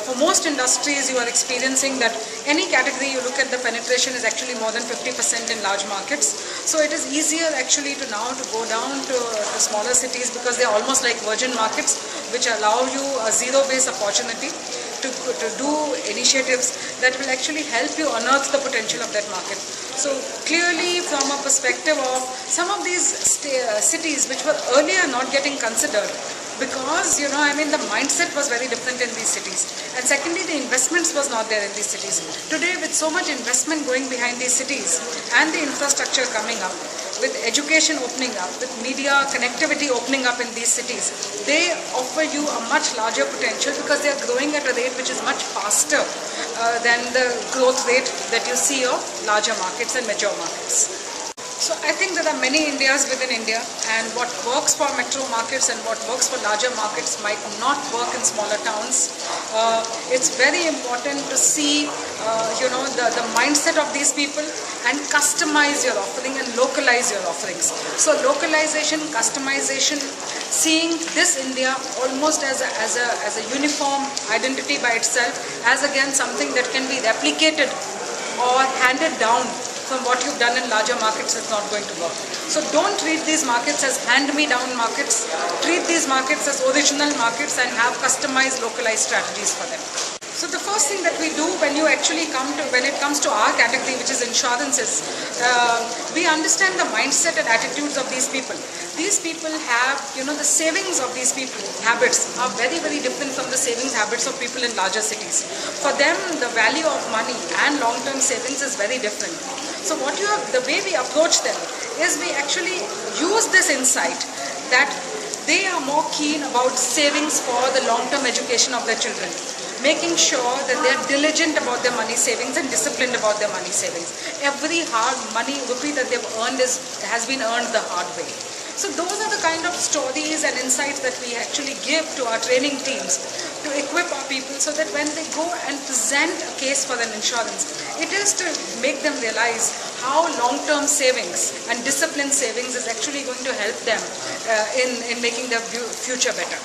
for most industries, you are experiencing that any category you look at, the penetration is actually more than 50% in large markets. So it is easier actually to go down to smaller cities, because they are almost like virgin markets, which allow you a zero-based opportunity to do initiatives that will actually help you unearth the potential of that market. So clearly, from a perspective of some of these cities which were earlier not getting considered, because the mindset was very different in these cities, and secondly, the investments was not there in these cities. Today, with so much investment going behind these cities and the infrastructure coming up, with education opening up, with media connectivity opening up in these cities, they offer you a much larger potential, because they are growing at a rate which is much faster than the growth rate that you see of larger markets and mature markets. So I think there are many Indias within India, and what works for metro markets and what works for larger markets might not work in smaller towns. It's very important to see the mindset of these people and customize your offering and localize your offerings. So localization, customization, seeing this India almost as a uniform identity by itself, as again something that can be replicated or handed down from what you've done in larger markets, is not going to work. So don't treat these markets as hand-me-down markets. Treat these markets as original markets and have customized, localized strategies for them. So the first thing that we do when it comes to our category, which is insurances, we understand the mindset and attitudes of these people. These people have, the savings of these people, habits are very, very different from the savings habits of people in larger cities. For them, the value of money and long-term savings is very different. So the way we approach them is we actually use this insight that they are more keen about savings for the long-term education of their children, making sure that they are diligent about their money savings and disciplined about their money savings. Every hard money rupee that they've earned has been earned the hard way. So those are the kind of stories and insights that we actually give to our training teams to equip our people, so that when they go and present a case for an insurance, it is to make them realize how long-term savings and disciplined savings is actually going to help them in making their future better.